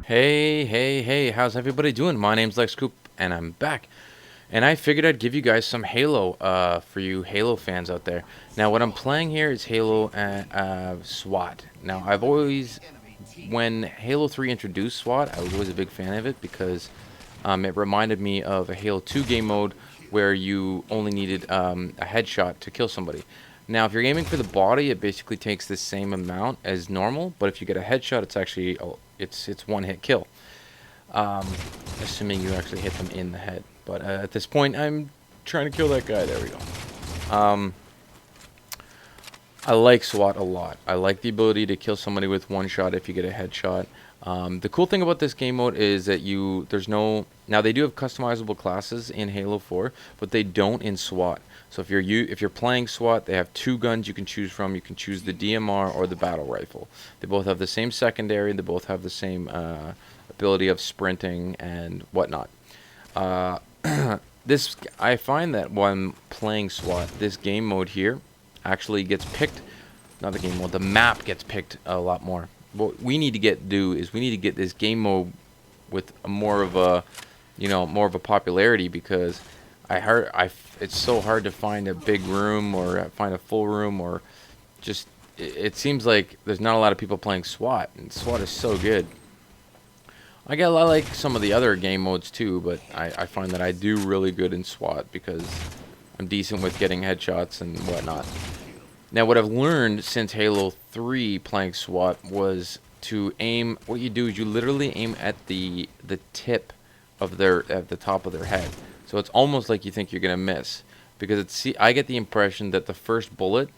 Hey, how's everybody doing? My name's Coupe, and I'm back. And I figured I'd give you guys some Halo, for you Halo fans out there. Now, what I'm playing here is Halo SWAT. Now, when Halo 3 introduced SWAT, I was always a big fan of it because it reminded me of a Halo 2 game mode where you only needed a headshot to kill somebody. Now, if you're aiming for the body, it basically takes the same amount as normal, but if you get a headshot, it's actually it's one hit kill, um, assuming you actually hit them in the head. But at this point, I'm trying to kill that guy. There we go. I like SWAT a lot. I like the ability to kill somebody with one shot if you get a headshot. The cool thing about this game mode is that there's no, now they do have customizable classes in Halo 4, but they don't in SWAT. So if you're playing SWAT, they have two guns you can choose from. You can choose the DMR or the battle rifle. They both have the same secondary. They both have the same ability of sprinting and whatnot. Uh, I find that when playing SWAT, this game mode here actually gets picked. Not the game mode, the map gets picked a lot more. What we need to do is we need to get this game mode with more of a, more of a popularity, because it's so hard to find a big room or find a full room, or just it seems like there's not a lot of people playing SWAT, and SWAT is so good. I like some of the other game modes too, but I find that I do really good in SWAT because I'm decent with getting headshots and whatnot. Now, what I've learned since Halo 3 playing SWAT was to aim. What you do is you literally aim at the tip of at the top of their head. So it's almost like you think you're gonna miss, because I get the impression that the first bullet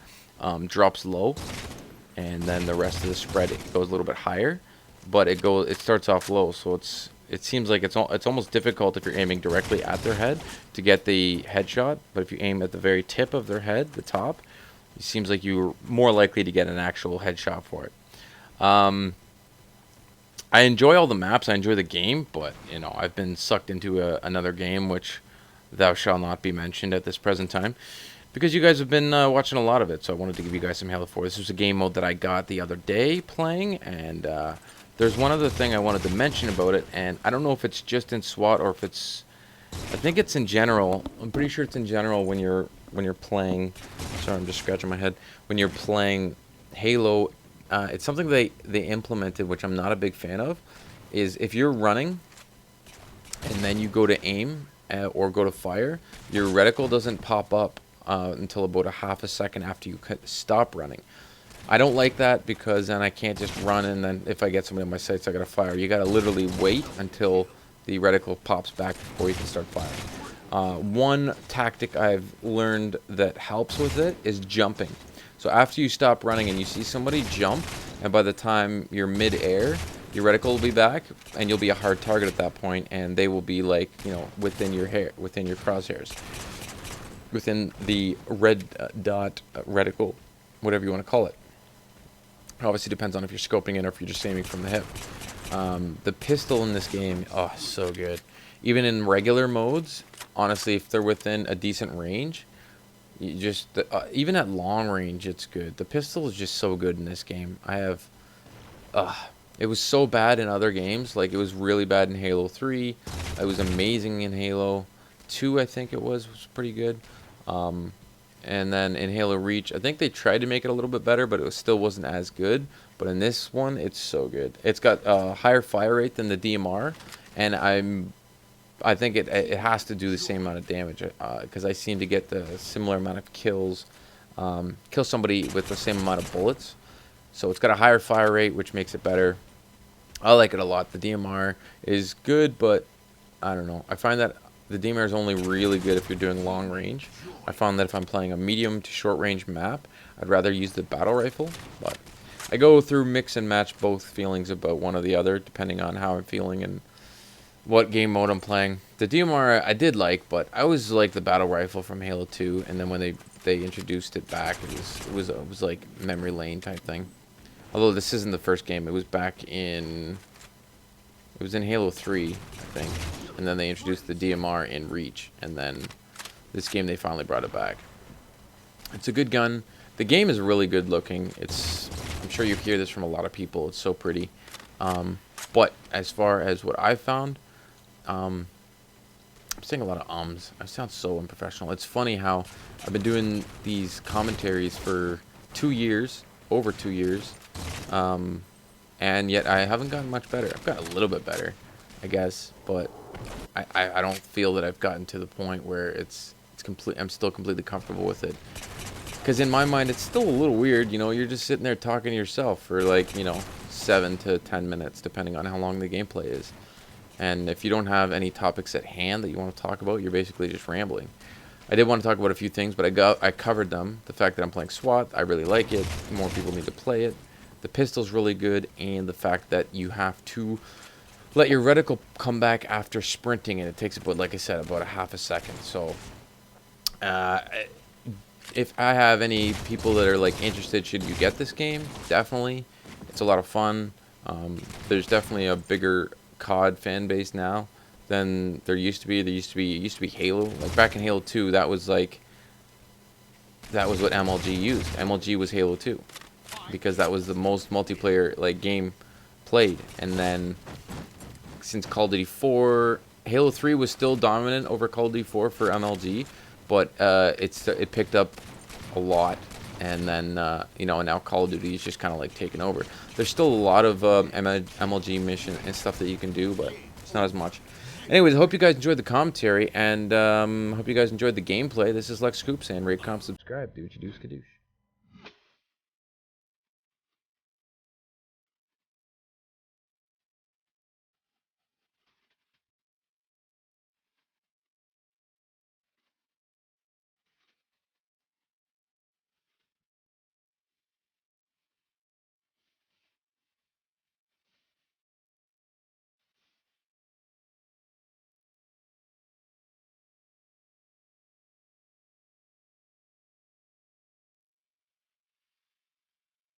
drops low, and then the rest of the spread, it goes a little bit higher, but it starts off low. So it seems like it's almost difficult if you're aiming directly at their head to get the headshot, but if you aim at the very tip of their head, the top, it seems like you're more likely to get an actual headshot for it. I enjoy all the maps. I enjoy the game, but I've been sucked into another game which thou shall not be mentioned at this present time, because you guys have been watching a lot of it. So I wanted to give you guys some Halo 4. This was a game mode that I got the other day playing, and there's one other thing I wanted to mention about it, and I don't know if it's just in SWAT or if it's. I think it's in general. I'm pretty sure it's in general when you're playing. Sorry, I'm just scratching my head. When you're playing Halo, it's something they implemented, which I'm not a big fan of. Is if you're running and then you go to aim or go to fire, your reticle doesn't pop up until about a half a second after you stop running. I don't like that, because then I can't just run, and then if I get somebody on my sights, I gotta fire. You gotta literally wait until the reticle pops back before you can start firing. One tactic I've learned that helps with it is jumping. So after you stop running and you see somebody jump, and by the time you're mid-air, your reticle will be back, and you'll be a hard target at that point, and they will be like, within your crosshairs, within the red dot reticle, whatever you want to call it. It obviously depends on if you're scoping in or if you're just aiming from the hip. The pistol in this game, oh, so good. Even in regular modes, honestly, if they're within a decent range, even at long range, it's good. The pistol is just so good in this game. It was so bad in other games. Like, it was really bad in Halo 3. It was amazing in Halo 2, I think it was pretty good. And then in Halo Reach, I think they tried to make it a little bit better, but it still wasn't as good. But in this one, it's so good. It's got a higher fire rate than the DMR, and I think it has to do the same amount of damage, because I seem to get the similar amount of kills, kill somebody with the same amount of bullets. So it's got a higher fire rate, which makes it better. I like it a lot. The DMR is good, but I don't know. I find that the DMR is only really good if you're doing long range. I found that if I'm playing a medium to short range map, I'd rather use the battle rifle. But I go through mix and match both feelings about one or the other, depending on how I'm feeling and what game mode I'm playing. The DMR I did like, but I always liked the battle rifle from Halo 2, and then when they introduced it back, it was like memory lane type thing. Although this isn't the first game, it was in Halo 3, I think, and then they introduced the DMR in Reach, and then this game they finally brought it back. It's a good gun. The game is really good looking. I'm sure you hear this from a lot of people. It's so pretty. But as far as what I found, I'm saying a lot of ums. I sound so unprofessional. It's funny how I've been doing these commentaries for 2 years, over 2 years, and yet I haven't gotten much better. I've gotten a little bit better, I guess, but I don't feel that I've gotten to the point where it's complete. I'm still completely comfortable with it. Because in my mind, it's still a little weird. You know, you're just sitting there talking to yourself for like, 7 to 10 minutes, depending on how long the gameplay is. And if you don't have any topics at hand that you want to talk about, you're basically just rambling. I did want to talk about a few things, but I covered them. The fact that I'm playing Swat, I really like it. More people need to play it. The pistol's really good, and the fact that you have to let your reticle come back after sprinting, and it takes about, like I said, about a half a second. So, if I have any people that are like interested, should you get this game? Definitely. It's a lot of fun. There's definitely a bigger COD fan base now than there used to be. It used to be Halo. Like back in Halo 2, that was what MLG used. MLG was Halo 2 because that was the most multiplayer like game played. And then since Call of Duty 4, Halo 3 was still dominant over Call of Duty 4 for MLG, but it picked up a lot. And then, now Call of Duty is just kind of like taking over. There's still a lot of MLG mission and stuff that you can do, but it's not as much. Anyways, I hope you guys enjoyed the commentary, and hope you guys enjoyed the gameplay. This is Lex Coupe saying rate, comment, subscribe. Do what you do, skadoosh.